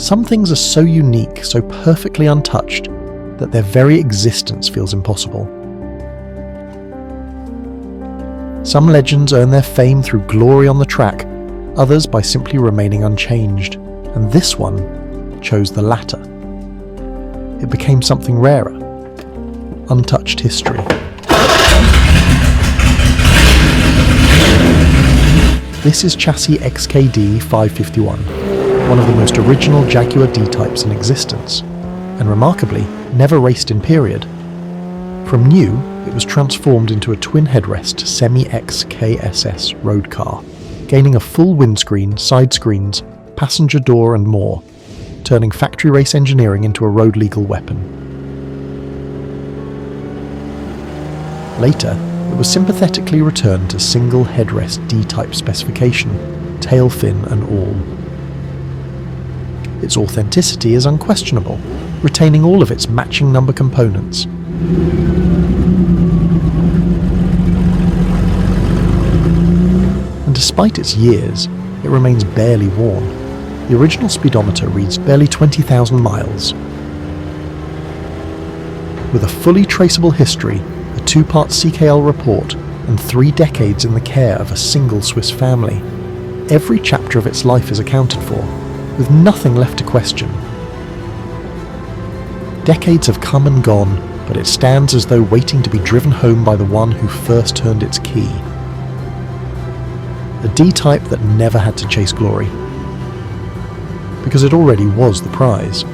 Some things are so unique, so perfectly untouched, that their very existence feels impossible. Some legends earn their fame through glory on the track, others by simply remaining unchanged, and this one chose the latter. It became something rarer, untouched history. This is chassis XKD 551, one of the most original Jaguar D-Types in existence, and remarkably, never raced in period. From new, it was transformed into a twin headrest Semi-X KSS road car, gaining a full windscreen, side screens, passenger door and more, turning factory race engineering into a road-legal weapon. Later, it was sympathetically returned to single headrest D-Type specification, tail fin and all. Its authenticity is unquestionable, retaining all of its matching number components. And despite its years, it remains barely worn. The original speedometer reads barely 20,000 miles. With a fully traceable history, a 2-part CKL report, and 3 decades in the care of a single Swiss family, every chapter of its life is accounted for, with nothing left to question. Decades have come and gone, but it stands as though waiting to be driven home by the one who first turned its key. A D-Type that never had to chase glory, because it already was the prize.